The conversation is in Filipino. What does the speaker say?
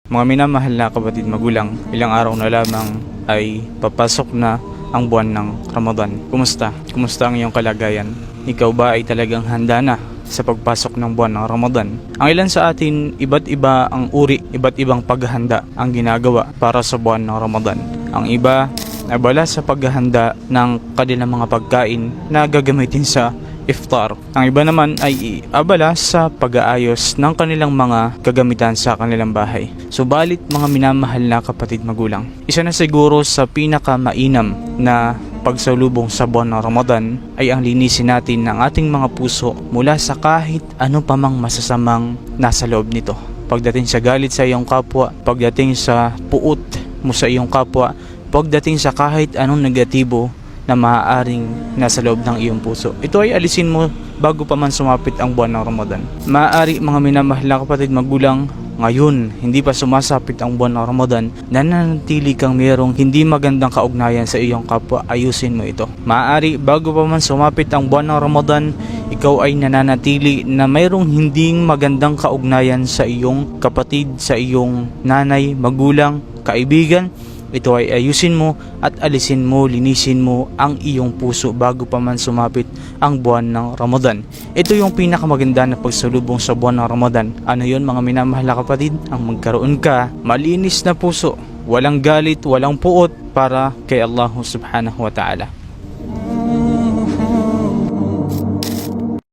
Mga minamahal na kapatid magulang, ilang araw na lamang ay papasok na ang buwan ng Ramadan. Kumusta? Kumusta ang iyong kalagayan? Ikaw ba ay talagang handa na sa pagpasok ng buwan ng Ramadan? Ang ilan sa atin, iba't iba ang uri, iba't ibang paghahanda ang ginagawa para sa buwan ng Ramadan. Ang iba, abala sa paghahanda ng kanilang mga pagkain na gagamitin sa iftar. Ang iba naman ay abala sa pag-aayos ng kanilang mga gagamitan sa kanilang bahay. Subalit mga minamahal na kapatid magulang, isa na siguro sa pinakamainam na pagsalubong sa buwan ng Ramadan ay ang linisin natin ng ating mga puso mula sa kahit ano pa mang masasamang nasa loob nito. Pagdating sa galit sa iyong kapwa, pagdating sa puot mo sa iyong kapwa, pagdating sa kahit anong negatibo na maaaring nasa loob ng iyong puso. Ito ay alisin mo bago pa man sumapit ang buwan ng Ramadan. Maaari mga minamahal na kapatid magulang, ngayon hindi pa sumasapit ang buwan ng Ramadan, nananatili kang mayroong hindi magandang kaugnayan sa iyong kapwa, ayusin mo ito. Maaari bago pa man sumapit ang buwan ng Ramadan, ikaw ay nananatili na mayroong hindi magandang kaugnayan sa iyong kapatid, sa iyong nanay, magulang, kaibigan. Ito ay ayusin mo at alisin mo, linisin mo ang iyong puso bago pa man sumapit ang buwan ng Ramadan. Ito yung pinakamaganda na pagsalubong sa buwan ng Ramadan. Ano yun mga minamahal na kapatid? Ang magkaroon ka malinis na puso, walang galit, walang puot para kay Allah subhanahu wa ta'ala.